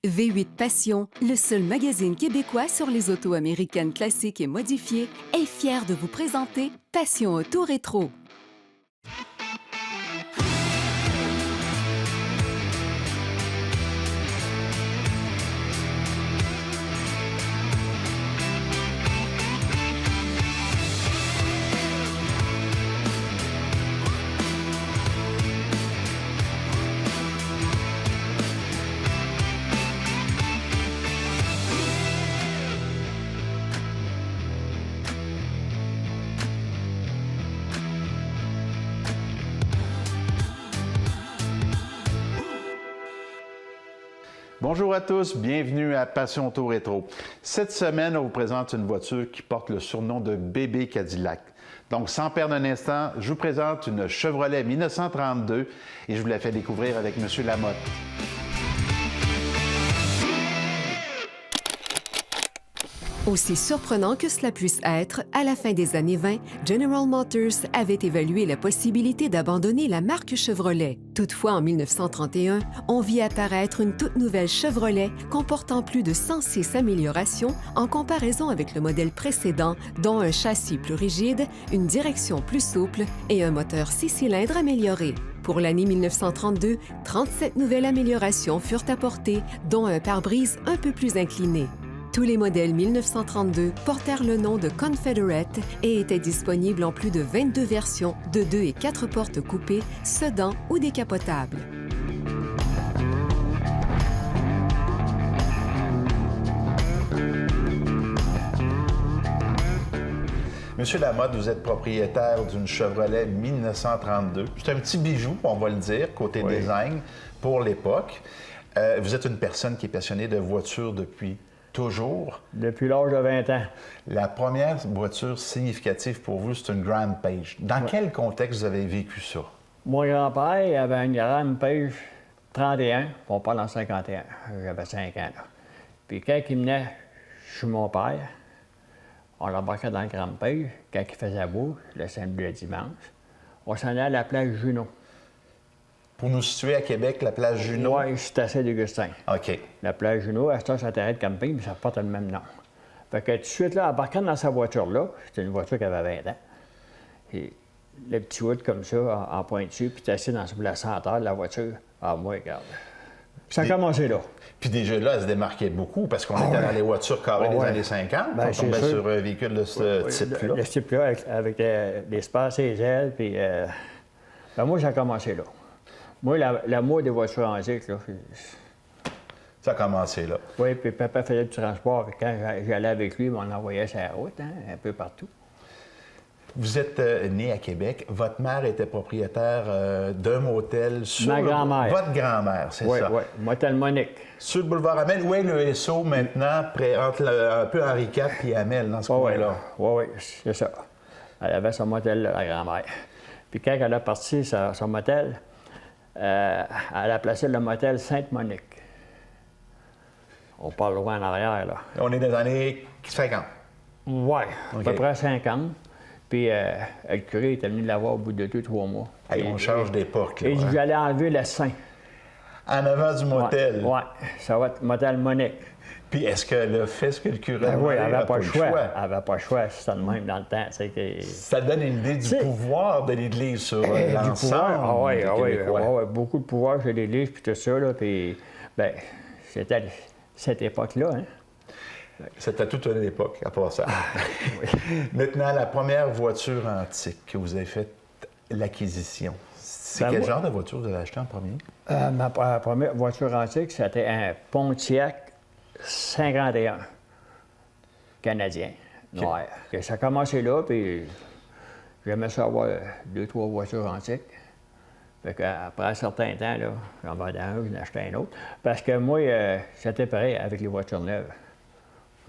V8 Passion, le seul magazine québécois sur les autos américaines classiques et modifiées, est fier de vous présenter Passion Auto Rétro. Bonjour à tous, bienvenue à Passion Auto Rétro. Cette semaine, on vous présente une voiture qui porte le surnom de bébé Cadillac. Donc, sans perdre un instant, je vous présente une Chevrolet 1932 et je vous la fais découvrir avec M. Lamotte. Aussi surprenant que cela puisse être, à la fin des années 20, General Motors avait évalué la possibilité d'abandonner la marque Chevrolet. Toutefois, en 1931, on vit apparaître une toute nouvelle Chevrolet comportant plus de 106 améliorations en comparaison avec le modèle précédent, dont un châssis plus rigide, une direction plus souple et un moteur 6 cylindres amélioré. Pour l'année 1932, 37 nouvelles améliorations furent apportées, dont un pare-brise un peu plus incliné. Tous les modèles 1932 portèrent le nom de Confederate et étaient disponibles en plus de 22 versions de 2 et 4 portes coupées, sedan ou décapotables. Monsieur Lamotte, vous êtes propriétaire d'une Chevrolet 1932. C'est un petit bijou, on va le dire, côté design, pour l'époque. Vous êtes une personne qui est passionnée de voitures depuis toujours? Depuis l'âge de 20 ans. La première voiture significative pour vous, c'est une Grand Page. Dans quel contexte vous avez vécu ça? Mon grand-père avait une Grand Page 31, on parle en 51, j'avais 5 ans. Là. Puis quand il venait chez mon père, on l'embarquait dans le Grand Page, quand il faisait beau, le samedi et le dimanche, on s'en allait à la plage Juno. Pour nous situer à Québec, la plage Juno? Oui, c'est assez d'Augustin. OK. La plage Juno, à ce temps, c'est un terrain de camping, mais ça porte le même nom. Fait que tout de suite, là, embarquant dans sa voiture-là, c'était une voiture qui avait 20 ans, et le petit wood comme ça, en pointu, puis t'es assis dans la centre de la voiture. Ah, moi, regarde. Puis ça a commencé là. Puis déjà là, elle se démarquait beaucoup parce qu'on était dans les voitures carrées des années 50. Ben, on tombait sur un véhicule de ce type-là. De ce type-là, avec l'espace et les ailes, puis... Ben, moi, ça a commencé là. Moi, l'amour des voitures antiques, là... Ça a commencé là. Oui, puis papa faisait du transport. Puis quand j'allais avec lui, on l'envoyait sur la route, hein, un peu partout. Vous êtes né à Québec. Votre mère était propriétaire d'un motel sur... Ma grand-mère. Votre grand-mère, c'est ça? Oui, motel Monique. Sur le boulevard Amel, où est le SO maintenant, entre un peu Henri IV et Amel, dans ce coin-là? Oui, c'est ça. Elle avait son motel, la grand-mère. Puis quand elle a parti son motel, elle a placé le motel Sainte-Monique. On parle loin en arrière, là. On est dans les années 50? Oui, OK. à peu près 50. Puis le curé était venu la voir au bout de 2-3 mois. Hey, on change d'époque, là. Et j'allais enlever le sein. En avant du motel? Oui, ça va être motel Monique. Puis est-ce qu'elle a fait ce que le curé Ben oui, elle n'a n'avait pas le choix. Elle n'avait pas le choix, c'était le même dans le temps. Ça donne une idée du pouvoir de l'Église sur l'ensemble. Oui, beaucoup de pouvoir chez l'Église, puis tout ça, là, puis, bien, c'était cette époque-là, hein. C'était toute une époque, à part ça. Oui. Maintenant, la première voiture antique que vous avez fait l'acquisition, c'est quel genre de voiture vous avez acheté en premier? Ma première voiture antique, c'était un Pontiac 51 canadien, noir. Okay. Ça a commencé là, puis j'aimais ça avoir 2-3 voitures antiques. Fait qu'après un certain temps, là, j'en vendais un, j'en achetais un autre. Parce que moi, c'était pareil avec les voitures neuves.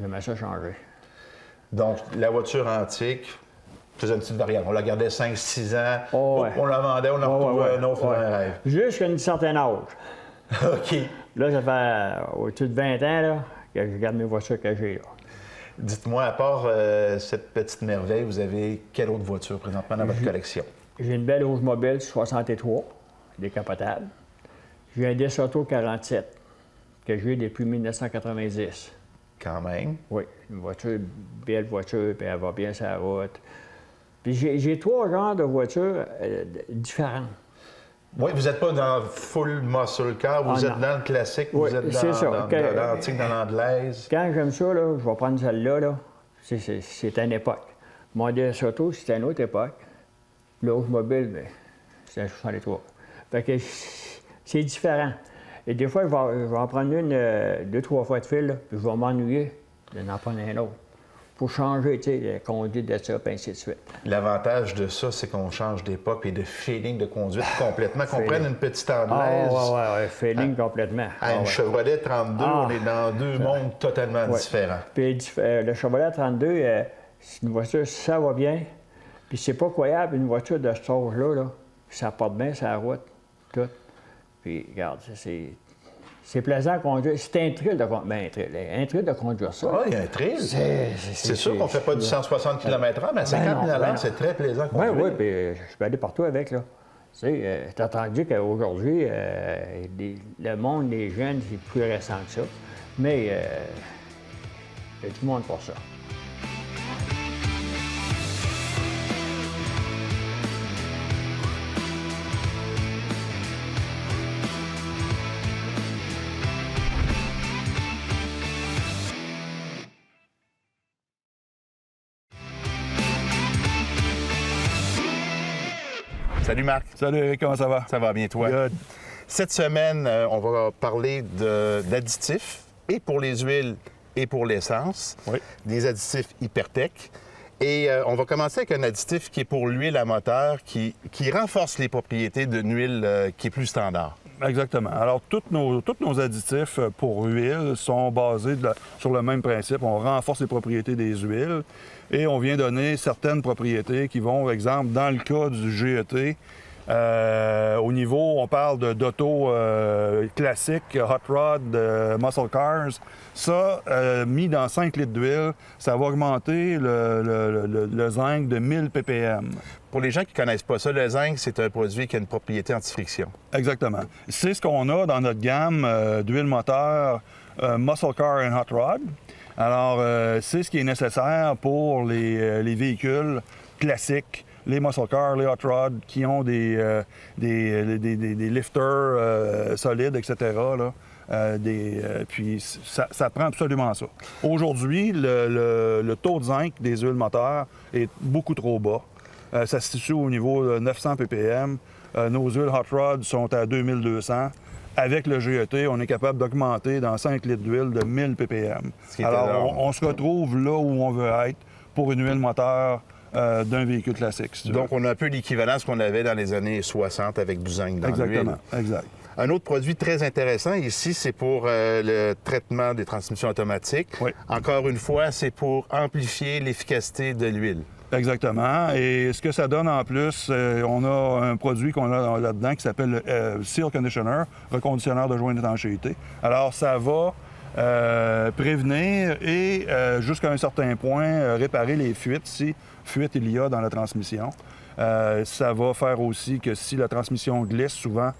J'aimais ça changer. Donc, la voiture antique faisait une petite variante. On la gardait 5-6 ans, on la vendait, on en retrouvait un autre, faisait un rêve. Jusqu'à un certain âge. OK. Là, ça fait au-dessus de 20 ans là, que je garde mes voitures que j'ai là. Dites-moi, à part cette petite merveille, vous avez quelle autre voiture présentement dans votre collection? J'ai une belle Oldsmobile 63, décapotable. J'ai un DeSoto 47, que j'ai depuis 1990. Quand même. Oui, une voiture, belle voiture, puis elle va bien sur la route. Puis j'ai 3 genres de voitures différents. Oui, vous n'êtes pas dans full muscle car, vous êtes dans le classique, oui, vous êtes dans l'antique, dans l'anglaise. Quand j'aime ça, là, je vais prendre celle-là, là. C'est une époque. Mon Auto, c'était une autre époque. L'automobile, mais c'est un 63. Fait que c'est différent. Et des fois, je vais en prendre une 2-3 fois de fil, là, puis je vais m'ennuyer d'en prendre un autre. Pour changer, tu sais, la conduite de ça, puis ainsi de suite. L'avantage de ça, c'est qu'on change d'époque et de feeling de conduite complètement. Qu'on prenne une petite anglaise. Oui, feeling complètement. À une Chevrolet 32, on est dans 2 mondes totalement différents. Puis le Chevrolet 32, c'est une voiture, ça va bien. Puis c'est pas croyable, une voiture de cet âge-là, là, ça porte bien sur la route, tout. Puis, regarde, c'est plaisant à conduire. C'est un thrill de conduire. Un thrill de conduire ça. Ah, il y a un thrill. C'est sûr qu'on ne fait pas du 160 km/h, mais à 50 000 à l'heure, c'est très plaisant à conduire. Oui, puis je peux aller partout avec, là. Tu sais, t'as entendu qu'aujourd'hui, le monde des jeunes, c'est plus récent que ça. Mais il y a du monde pour ça. Salut Marc. Salut Eric, comment ça va? Ça va bien, toi? Good. Cette semaine, on va parler d'additifs, et pour les huiles et pour l'essence. Oui. Des additifs Hypertech. Et on va commencer avec un additif qui est pour l'huile à moteur, qui renforce les propriétés d'une huile qui est plus standard. Exactement. Alors, tous nos additifs pour huile sont basés sur le même principe. On renforce les propriétés des huiles et on vient donner certaines propriétés qui vont, par exemple, dans le cas du GET, au niveau, on parle d'auto classique, hot rod, muscle cars. Ça, mis dans 5 litres d'huile, ça va augmenter le zinc de 1000 ppm. Pour les gens qui ne connaissent pas ça, le zinc, c'est un produit qui a une propriété anti-friction. Exactement. C'est ce qu'on a dans notre gamme d'huile moteur Muscle Car and Hot Rod. Alors, c'est ce qui est nécessaire pour les véhicules classiques, les muscle cars, les hot rods, qui ont des lifters solides, etc. Là. Puis ça prend absolument ça. Aujourd'hui, le taux de zinc des huiles moteurs est beaucoup trop bas. Ça se situe au niveau de 900 ppm. Nos huiles hot rods sont à 2200. Avec le GET, on est capable d'augmenter dans 5 litres d'huile de 1000 ppm. Alors, on se retrouve là où on veut être pour une huile moteur d'un véhicule classique. Si Donc, on a un peu l'équivalent de ce qu'on avait dans les années 60 avec du zinc dans l'huile. Exactement, exact. Un autre produit très intéressant ici, c'est pour le traitement des transmissions automatiques. Oui. Encore une fois, c'est pour amplifier l'efficacité de l'huile. Exactement. Et ce que ça donne en plus, on a un produit qu'on a là-dedans qui s'appelle le Seal Conditioner, reconditionneur de joint d'étanchéité. Alors, ça va prévenir et, jusqu'à un certain point, réparer les fuites, si fuite il y a dans la transmission. Ça va faire aussi que si la transmission glisse, souvent,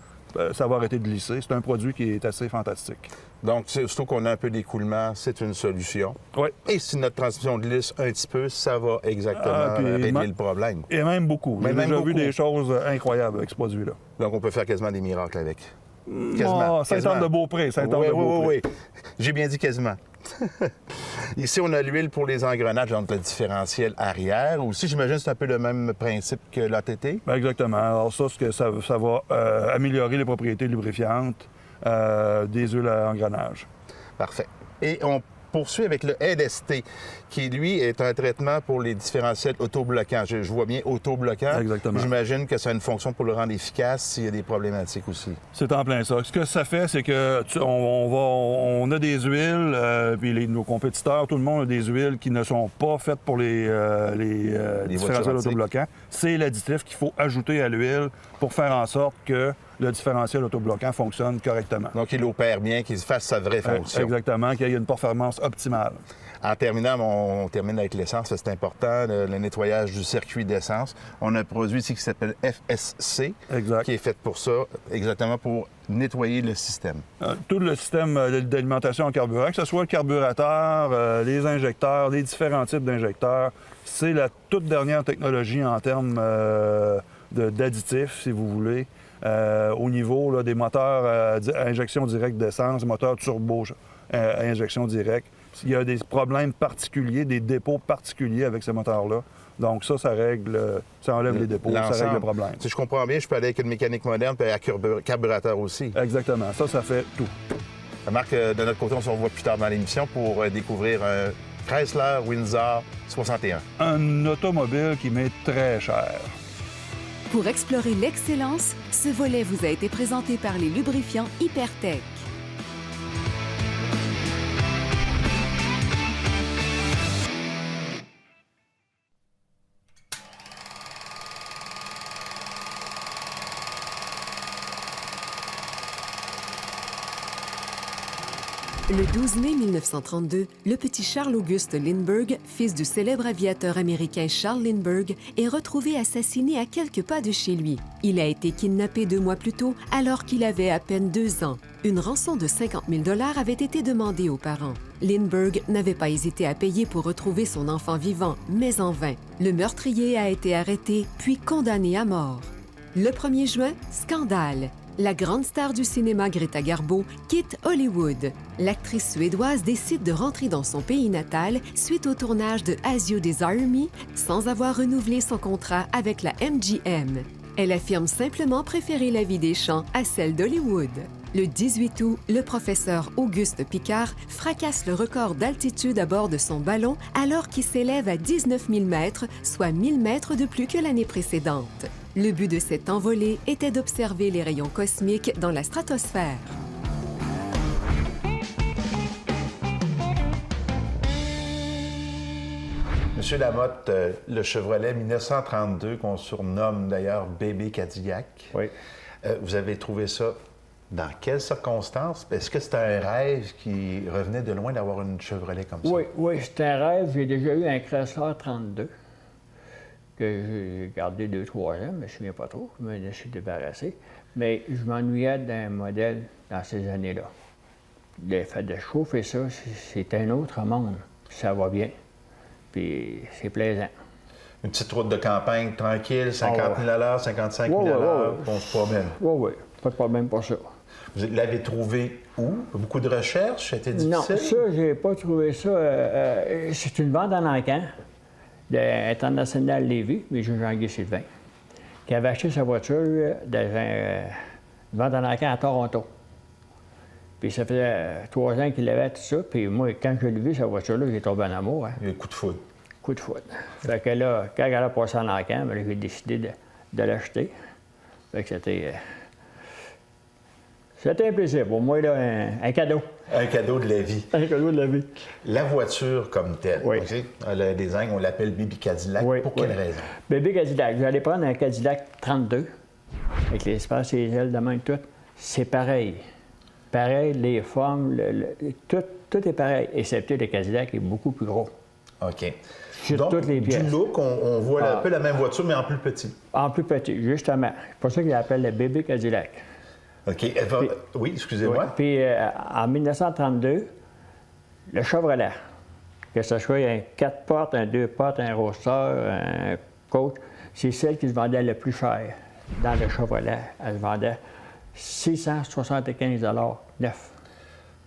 ça va arrêter de glisser. C'est un produit qui est assez fantastique. Donc, surtout qu'on a un peu d'écoulement, c'est une solution. Oui. Et si notre transmission glisse un petit peu, ça va exactement régler le problème. Et même beaucoup. J'ai déjà vu des choses incroyables avec ce produit-là. Donc, on peut faire quasiment des miracles avec. Quasiment. Saint-Anne-de-Beaupré. Oui. J'ai bien dit quasiment. Ici, on a l'huile pour les engrenages, donc le différentiel arrière. Aussi, j'imagine que c'est un peu le même principe que l'ATT. Exactement. Alors ça va améliorer les propriétés lubrifiantes des huiles à engrenage. Parfait. Et on poursuit avec le LST, qui, lui, est un traitement pour les différentiels autobloquants. Je vois bien autobloquant. Exactement. J'imagine que ça a une fonction pour le rendre efficace s'il y a des problématiques aussi. C'est en plein ça. Ce que ça fait, c'est que on a des huiles, puis nos compétiteurs, tout le monde a des huiles qui ne sont pas faites pour les différentiels autobloquants. C'est l'additif qu'il faut ajouter à l'huile pour faire en sorte que le différentiel autobloquant fonctionne correctement. Donc, il opère bien, qu'il fasse sa vraie fonction. Exactement, qu'il y ait une performance optimale. En terminant, on termine avec l'essence, c'est important, le nettoyage du circuit d'essence. On a un produit ici qui s'appelle FSC, Exact. qui est fait pour ça, exactement pour nettoyer le système. Tout le système d'alimentation en carburant, que ce soit le carburateur, les injecteurs, les différents types d'injecteurs, c'est la toute dernière technologie en termes d'additifs, si vous voulez, au niveau là, des moteurs à injection directe d'essence, moteurs turbo à injection directe. Il y a des problèmes particuliers, des dépôts particuliers avec ces moteurs-là. Donc ça règle, ça enlève les dépôts, ça règle le problème. Si je comprends bien, je peux aller avec une mécanique moderne puis avec un carburateur aussi. Exactement, ça fait tout. Marc, de notre côté, on se revoit plus tard dans l'émission pour découvrir un Chrysler Windsor 61. Un automobile qui m'est très cher. Pour explorer l'excellence, ce volet vous a été présenté par les lubrifiants Hypertech. Le 12 mai 1932, le petit Charles-Auguste Lindbergh, fils du célèbre aviateur américain Charles Lindbergh, est retrouvé assassiné à quelques pas de chez lui. Il a été kidnappé 2 mois plus tôt, alors qu'il avait à peine 2 ans. Une rançon de 50 000 $ avait été demandée aux parents. Lindbergh n'avait pas hésité à payer pour retrouver son enfant vivant, mais en vain. Le meurtrier a été arrêté, puis condamné à mort. Le 1er juin, scandale. La grande star du cinéma Greta Garbo quitte Hollywood. L'actrice suédoise décide de rentrer dans son pays natal suite au tournage de As You Desire Me sans avoir renouvelé son contrat avec la MGM. Elle affirme simplement préférer la vie des champs à celle d'Hollywood. Le 18 août, le professeur Auguste Piccard fracasse le record d'altitude à bord de son ballon alors qu'il s'élève à 19 000 mètres, soit 1 000 mètres de plus que l'année précédente. Le but de cette envolée était d'observer les rayons cosmiques dans la stratosphère. Monsieur Lamotte, le Chevrolet 1932, qu'on surnomme d'ailleurs bébé Cadillac, Oui. Vous avez trouvé ça dans quelles circonstances? Est-ce que c'était un rêve qui revenait de loin d'avoir une Chevrolet comme ça? Oui, c'était un rêve. J'ai déjà eu un Chrysler 32 que j'ai gardé 2-3 ans, mais je ne me souviens pas trop. Je me suis débarrassé. Mais je m'ennuyais d'un modèle dans ces années-là. Le fait de chauffer ça, c'est un autre monde. Ça va bien. Puis c'est plaisant. Une petite route de campagne tranquille, 50 000 $, 55 000 $, on se promène. Oui, pas de problème pour ça. Vous l'avez trouvé où? Beaucoup de recherches? C'était difficile? Non, ça, j'ai pas trouvé ça. C'est une vente en encan d'International Lévis, mais Jean-Guy Sylvain, qui avait acheté sa voiture dans une vente en encan à Toronto. Puis ça faisait 3 ans qu'il avait tout ça. Puis moi, quand je l'ai vu, sa voiture-là, j'ai tombé en amour. Hein. Il y a eu un coup de foudre. Coup de foudre. Fait que là, quand elle a passé en encan, j'ai décidé de l'acheter. Fait que c'était un plaisir pour moi, là, un cadeau. Un cadeau de la vie. Un cadeau de la vie. La voiture comme telle, Oui. okay? Le design, on l'appelle Baby Cadillac. Oui, Pour quelle raison? Bébé Cadillac. J'allais prendre un Cadillac 32, avec l'espace et les ailes de même, tout. C'est pareil. Pareil, les formes, tout est pareil, excepté le Cadillac est beaucoup plus gros. OK. Sur Donc, toutes les pièces. du look, on voit un peu la même voiture, mais en plus petit. En plus petit, justement. C'est pour ça qu'il l'appelle le Bébé Cadillac. OK. Oui, excusez-moi. Puis en 1932, le Chevrolet, que ce soit un 4 portes, un 2 portes, un roadster, un coach, c'est celle qui se vendait le plus cher dans le Chevrolet. Elle se vendait 675 $ neuf.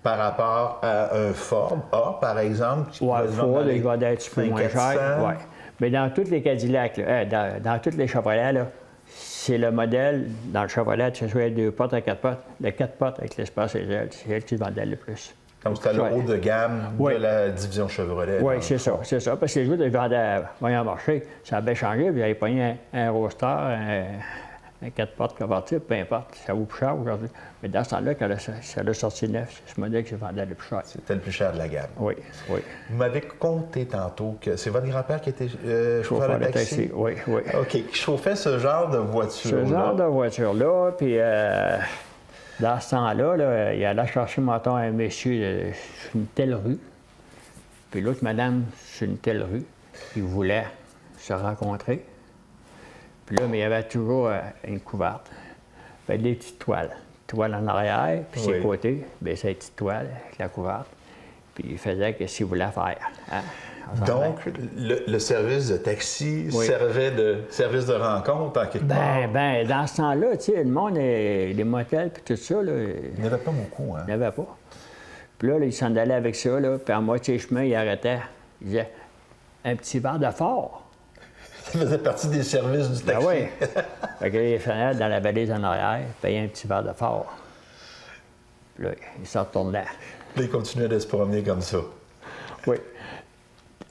Par rapport à un Ford A, par exemple, qui Ouais, va se vendre Ford, dans les il va être un petit peu moins 500. cher. Ouais. Mais dans tous les Cadillacs, là, dans tous les Chevrolets, là, c'est le modèle, dans le Chevrolet, que ce soit 2 portes à 4 portes, le 4 portes avec l'espace et les ailes, c'est elle qui se vendait le plus. Donc, c'était le haut de gamme Oui. de la division Chevrolet. Oui, c'est ça, c'est ça. Parce que les autres, ils vendaient moyen marché. Ça avait changé, puis ils avaient pogné un roadster, Un 4 portes convertible, peu importe, ça vaut plus cher aujourd'hui. Mais dans ce temps-là, quand ça l'a sorti neuf, c'est ce modèle que je vendais le plus cher. C'était le plus cher de la gamme. Oui, oui. Vous m'avez conté tantôt que c'est votre grand-père qui était chauffeur de taxi? Oui, oui. OK. Qui chauffait ce genre de voiture? Ce genre de voiture-là, puis dans ce temps-là, là, il allait chercher, mettons, un monsieur sur une telle rue, puis l'autre madame sur une telle rue. Ils voulaient se rencontrer. Puis là, mais il y avait toujours une couverte. Fait des petites toiles. Toiles en arrière, puis ses côtés, bien, c'est une petite toile avec la couverte. Puis il faisait ce qu'il voulait faire. Hein? Donc, le service de taxi servait de service de rencontre en quelque part? Ben, dans ce temps-là, tu sais, le monde, les motels, puis tout ça, là, il n'y en avait pas beaucoup, hein? Il n'y en avait pas. Puis là, il s'en allait avec ça, là, puis à moitié chemin, il arrêtait. Il disait, un petit verre de fort. Ça faisait partie des services du taxi. Ben oui. Fait que là, il fallait dans la valise en arrière, payer un petit verre de fort. Puis là, il s'en retournait. Puis il continuait de se promener comme ça. Oui.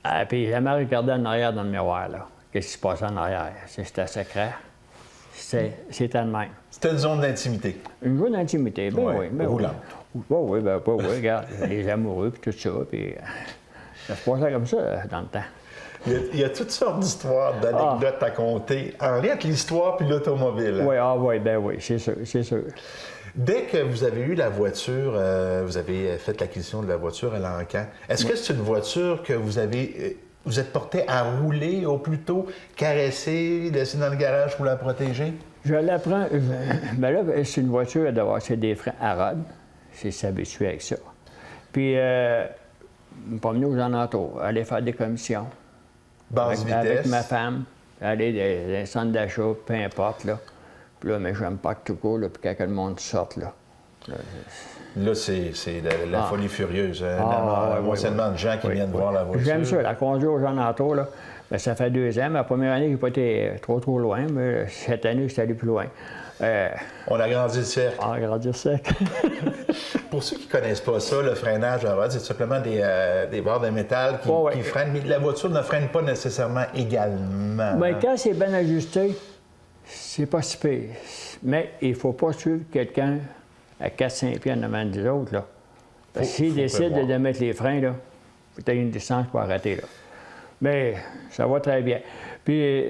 Ah, puis il jamais regardé en arrière dans le miroir, là. Qu'est-ce qui se passait en arrière? C'était secret. C'était le même. C'était une zone d'intimité. Une zone d'intimité, ben oui. Ben roulante. Oui, regarde, les amoureux, puis tout ça, puis ça se passait comme ça, dans le temps. Il y a toutes sortes d'histoires, d'anecdotes à compter, en lien avec l'histoire puis l'automobile. Oui, ben oui, c'est sûr, c'est sûr. Dès que vous avez eu la voiture, vous avez fait l'acquisition de la voiture à l'Encan, est-ce que c'est une voiture que vous êtes porté à rouler au plus tôt, caresser, laisser dans le garage pour la protéger? Je la prends, ben là, c'est une voiture, c'est des freins à rod, c'est s'habituer avec ça. Puis, me promener aux alentours, aller faire des commissions. Basse vitesse. Avec ma femme, aller dans les centres d'achat, peu importe, là. Puis là, mais j'aime pas que tout court, là, puis quand le monde sorte, là. Là, c'est la folie furieuse. Un amoncellement de gens qui viennent voir la voiture. J'aime ça, la conduire aux alentours, là. Ben, ça fait 2 ans. Ma première année, j'ai pas été trop loin, mais cette année, je suis allé plus loin. On a grandi le cercle. On a grandi le cercle. Pour ceux qui ne connaissent pas ça, le freinage à rod, c'est simplement des barres de métal qui freinent, mais la voiture ne freine pas nécessairement également. Bien, quand c'est bien ajusté, c'est pas si pire. Mais il ne faut pas suivre quelqu'un à 4-5 pieds en avant des autres, là. Parce que s'il décide de mettre les freins, là, il faut une distance pour arrêter, là. Mais ça va très bien. Puis,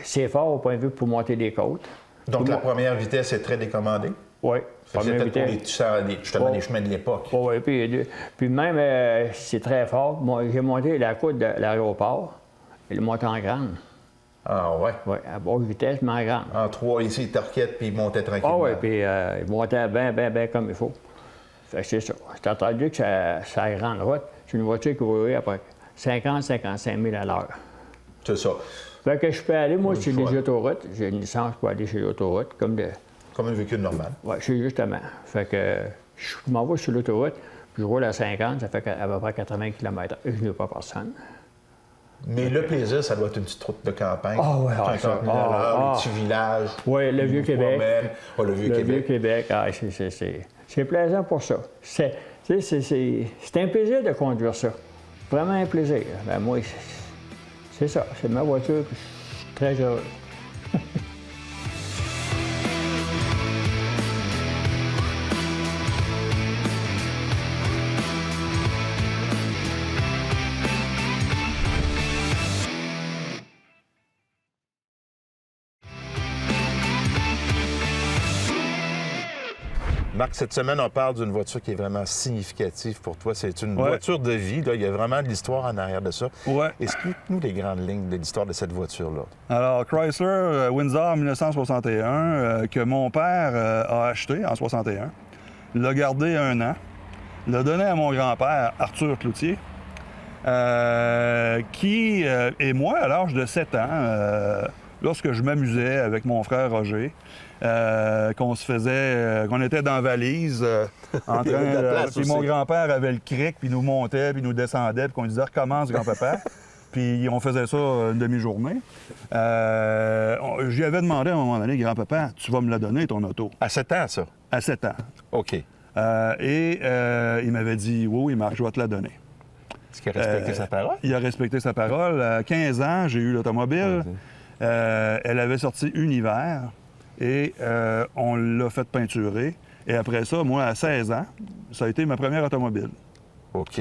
c'est fort au point de vue pour monter des côtes. Donc, la première vitesse est très décommandée? Oui. C'était pour les chemins de l'époque. Oui, puis même, c'est très fort. Moi, j'ai monté la côte de l'aéroport. Il est monté en grande. Ah ouais? Oui, à basse vitesse, mais en grande. En 3, ici, il torquette, puis il montait tranquillement. Ah oui, puis il montait bien comme il faut. Fait que c'est ça. C'est entendu que ça grande route. C'est une voiture qui roulait après 50-55 000 à l'heure. C'est ça. Fait que je peux aller, moi, sur les autoroutes. J'ai une licence pour aller sur les autoroutes, comme un véhicule normal. Oui, c'est justement. Fait que je m'en vais sur l'autoroute, puis je roule à 50, ça fait à peu près 80 km. Je n'ai pas personne. Mais le plaisir, ça doit être une petite route de campagne. Ah oui, 50 000 à l'heure, un petit village. Oui, le Vieux-Québec. Le Vieux-Québec, c'est plaisant pour ça. C'est un plaisir de conduire ça. Vraiment un plaisir. Ben, moi, c'est ça. C'est ma voiture, puis je suis très heureux. Marc, cette semaine, on parle d'une voiture qui est vraiment significative pour toi. C'est une voiture de vie. Là. Il y a vraiment de l'histoire en arrière de ça. Ouais. Explique-nous les grandes lignes de l'histoire de cette voiture-là. Alors, Chrysler Windsor 1961, que mon père a acheté en 61, l'a gardé 1 an, l'a donné à mon grand-père, Arthur Cloutier, qui, et moi, à l'âge de 7 ans, lorsque je m'amusais avec mon frère Roger, qu'on était dans la valise, en train puis mon grand-père avait le cric, puis nous montait, puis nous descendait, puis qu'on disait « Recommence, grand-papa ». Puis on faisait ça une demi-journée. J'y avais demandé à un moment donné, « Grand-papa, tu vas me la donner, ton auto? » À 7 ans, ça? À 7 ans. OK. Il m'avait dit « Oui, Marc, je vais te la donner. » Est-ce qu'il a respecté sa parole? Il a respecté sa parole. À 15 ans, j'ai eu l'automobile. Elle avait sorti Univers. Et on l'a fait peinturer. Et après ça, moi, à 16 ans, ça a été ma première automobile. OK.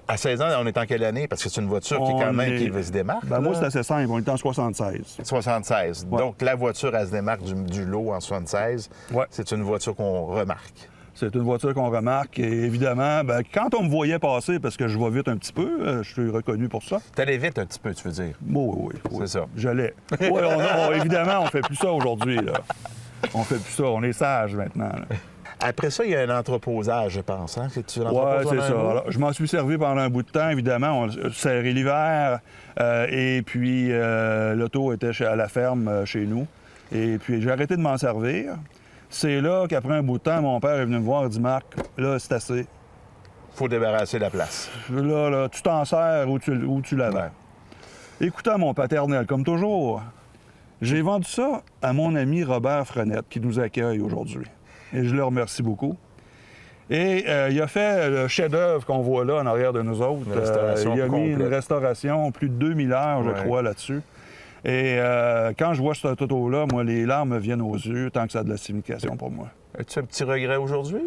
À 16 ans, on est en quelle année? Parce que c'est une voiture qui, quand même, qui se démarque. Ben, moi, c'est assez simple. On est en 76. 76. Ouais. Donc, la voiture, elle se démarque du lot en 76. Ouais. C'est une voiture qu'on remarque. C'est une voiture qu'on remarque. Et évidemment, ben, quand on me voyait passer, parce que je vais vite un petit peu, je suis reconnu pour ça. T'allais vite un petit peu, tu veux dire? Oui. C'est ça. J'allais. Oui, évidemment, on fait plus ça aujourd'hui, là. On fait plus ça. On est sage maintenant, là. Après ça, il y a un entreposage, je pense. Hein? Oui, c'est ça. Alors, je m'en suis servi pendant un bout de temps, évidemment. On serrait l'hiver. Et puis, l'auto était à la ferme chez nous. Et puis, j'ai arrêté de m'en servir. C'est là qu'après un bout de temps, mon père est venu me voir et dit « Marc, là, c'est assez. Faut débarrasser la place. Là, tu t'en sers où tu la vends. Ouais. » Écoutant mon paternel, comme toujours, j'ai vendu ça à mon ami Robert Frenette, qui nous accueille aujourd'hui. Et je le remercie beaucoup. Et il a fait le chef-d'œuvre qu'on voit là en arrière de nous autres. Une restauration il a mis complète. une restauration, plus de 2000 heures, je Ouais. crois, là-dessus. Et quand je vois cette auto-là, moi, les larmes me viennent aux yeux, tant que ça a de la signification pour moi. As-tu un petit regret aujourd'hui?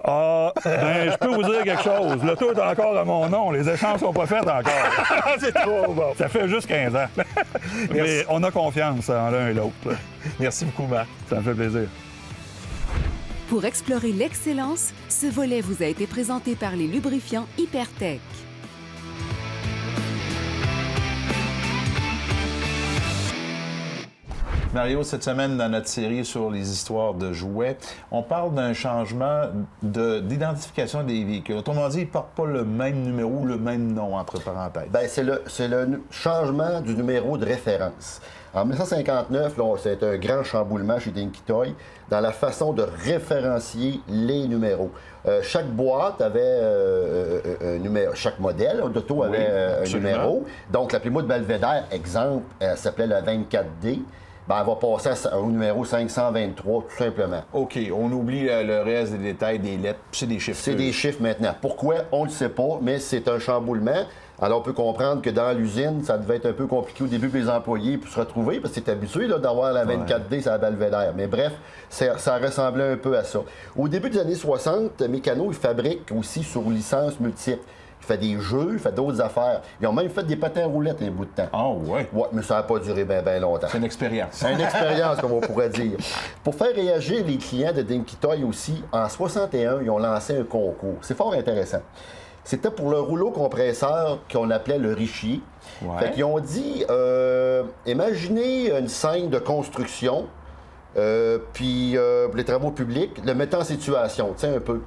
Ah, ben, je peux vous dire quelque chose. L'auto est encore à mon nom. Les échanges sont pas faits encore. C'est trop bon. Ça fait juste 15 ans. Mais on a confiance en l'un et l'autre. Merci beaucoup, Marc. Ça me fait plaisir. Pour explorer l'excellence, ce volet vous a été présenté par les lubrifiants Hypertech. Mario, cette semaine, dans notre série sur les histoires de jouets, on parle d'un changement d'identification des véhicules. Autrement dit, ils ne portent pas le même numéro ou le même nom, entre parenthèses. Bien, c'est le changement du numéro de référence. En 1959, là, c'est un grand chamboulement chez Dinky Toy dans la façon de référencier les numéros. Chaque boîte avait un numéro, chaque modèle d'auto avait un absolument. numéro. Donc, la Plymouth Belvedere, exemple, elle s'appelait la 24D. Ben, elle va passer au numéro 523, tout simplement. OK, on oublie le reste des détails, des lettres, puis c'est des chiffres. C'est des chiffres maintenant. Pourquoi? On ne le sait pas, mais c'est un chamboulement. Alors, on peut comprendre que dans l'usine, ça devait être un peu compliqué au début pour les employés pour se retrouver, parce que c'est habitué là, d'avoir la 24D sur la Belvedere. Mais bref, ça ressemblait un peu à ça. Au début des années 60, Mécano, ils fabriquent aussi sur licence multiple. Il fait des jeux, il fait d'autres affaires. Ils ont même fait des patins roulettes un bout de temps. Ah ouais? Ouais, mais ça n'a pas duré bien longtemps. C'est une expérience. C'est une expérience, comme on pourrait dire. Pour faire réagir les clients de Dinky Toy aussi, en 61, ils ont lancé un concours. C'est fort intéressant. C'était pour le rouleau compresseur qu'on appelait le Richier. Ouais. Fait qu'ils ont dit, imaginez une scène de construction, puis pour les travaux publics, le mettre en situation, tu sais, un peu.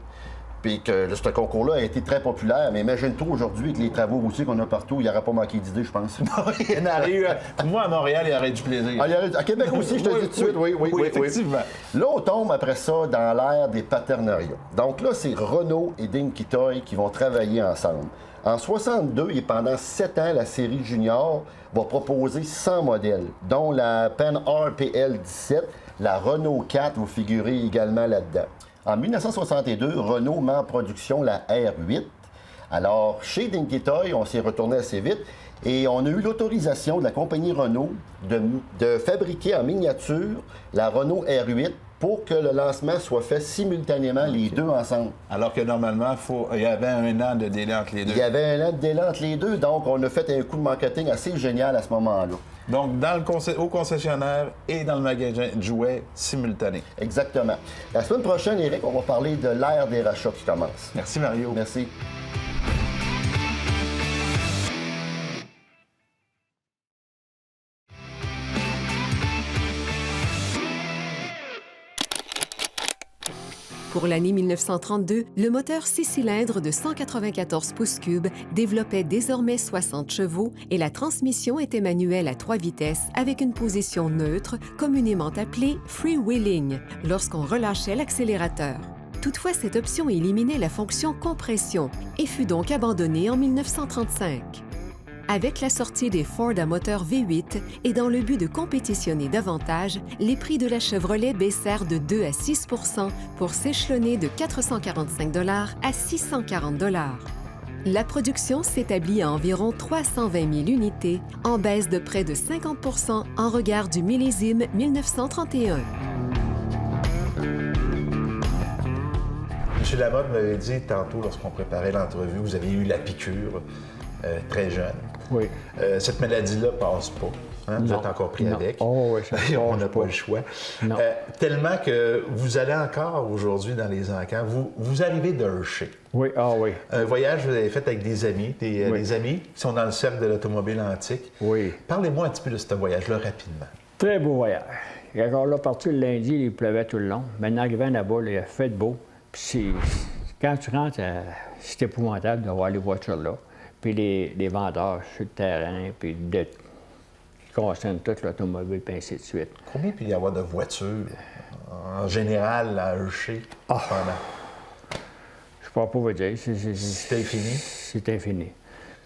Puis que ce concours-là a été très populaire. Mais imagine-toi aujourd'hui, avec les travaux routiers qu'on a partout, il n'y aurait pas manqué d'idées, je pense. Il y en a eu, moi, à Montréal, il y aurait du plaisir. Ah, à Québec aussi, je te dis tout de suite, oui. Effectivement. Là, on tombe après ça dans l'ère des partenariats. Donc là, c'est Renault et Dinky Toy qui vont travailler ensemble. En 62 et pendant 7 ans, la série Junior va proposer 100 modèles, dont la Pen RPL 17, la Renault 4 va figurer également là-dedans. En 1962, Renault met en production la R8. Alors, chez Dinky Toy, on s'est retourné assez vite et on a eu l'autorisation de la compagnie Renault de fabriquer en miniature la Renault R8 pour que le lancement soit fait simultanément, les deux ensemble. Alors que normalement, il y avait un an de délai entre les deux. Il y avait un an de délai entre les deux, donc on a fait un coup de marketing assez génial à ce moment-là. Donc, au concessionnaire et dans le magasin de jouets simultanés. Exactement. La semaine prochaine, Éric, on va parler de l'ère des rachats qui commence. Merci, Mario. Merci. Pour l'année 1932, le moteur 6 cylindres de 194 pouces cubes développait désormais 60 chevaux et la transmission était manuelle à 3 vitesses avec une position neutre, communément appelée « freewheeling » lorsqu'on relâchait l'accélérateur. Toutefois, cette option éliminait la fonction compression et fut donc abandonnée en 1935. Avec la sortie des Ford à moteur V8 et dans le but de compétitionner davantage, les prix de la Chevrolet baissèrent de 2 à 6 % pour s'échelonner de 445 $ à 640 $. La production s'établit à environ 320 000 unités, en baisse de près de 50 % en regard du millésime 1931. M. Lamotte m'avait dit tantôt, lorsqu'on préparait l'entrevue, vous aviez eu la piqûre très jeune. Oui. Cette maladie-là passe pas. Hein? Vous Non. êtes encore pris Non. avec. Oh, oui, ça On passe n'a pas pas. le choix. Non. Tellement que vous allez encore aujourd'hui dans les encans. Vous arrivez de Hershey. Oui, oui. Un voyage que vous avez fait avec des amis, Oui. des amis qui sont dans le cercle de l'automobile antique. Oui. Parlez-moi un petit peu de ce voyage-là rapidement. Très beau voyage. Et encore là, parti le lundi, il pleuvait tout le long. Maintenant, arrivant là-bas, là, il a fait beau. Puis quand tu rentres, c'est épouvantable de voir les voitures là. Puis les vendeurs sur le terrain, puis qui concernent toute l'automobile, puis ainsi de suite. Combien peut y avoir de voitures en général à Hershey pendant? Je ne peux pas vous dire. C'est infini? C'est infini.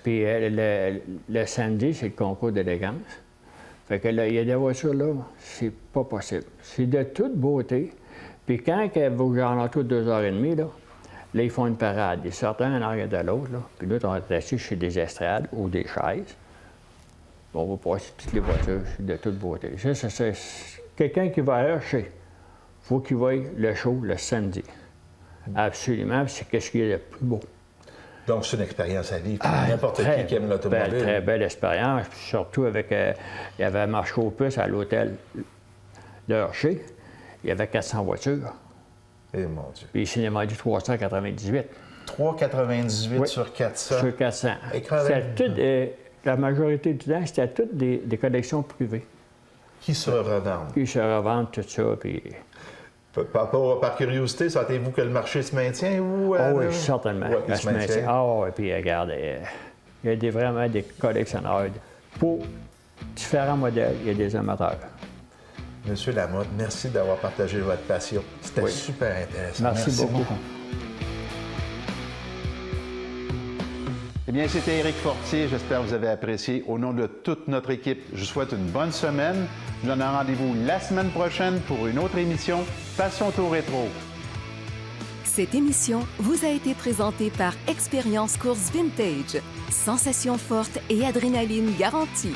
Puis le samedi, c'est le concours d'élégance. Fait que là, il y a des voitures là, c'est pas possible. C'est de toute beauté. Puis quand vous en avez toutes 2h30, là, ils font une parade. Ils sortent un en arrière de l'autre, là. Puis là, on est assis chez des estrades ou des chaises. On va passer toutes les voitures, c'est de toute beauté. Ça, c'est quelqu'un qui va à Hershey, il faut qu'il voie le show le samedi. Absolument, c'est ce qui est le plus beau. Donc, c'est une expérience à vivre pour n'importe qui aime l'automobile. Très belle expérience. Puis surtout avec... il y avait un marché aux puces à l'hôtel de Hershey. Il y avait 400 voitures. Eh mon Dieu. Puis le cinéma du 398. 3,98 Oui. sur 400. Sur 400. Écran C'était avec- tout, la majorité du temps, c'était toutes des collections privées. Qui se revendent. Ils se revendent tout ça, puis... Par curiosité, sentez-vous que le marché se maintient ou... Oh oui, certainement. Ouais, il La se semaine, maintient. ah oui, puis regarde, il y a vraiment des collectionneurs. Pour différents modèles, il y a des amateurs. Monsieur Lamotte, merci d'avoir partagé votre passion. C'était Oui. super intéressant. Merci beaucoup. Eh bien, c'était Éric Fortier. J'espère que vous avez apprécié. Au nom de toute notre équipe, je vous souhaite une bonne semaine. Je vous donne rendez-vous la semaine prochaine pour une autre émission Passion Tour Rétro. Cette émission vous a été présentée par Expérience Course Vintage. Sensations fortes et adrénaline garantie.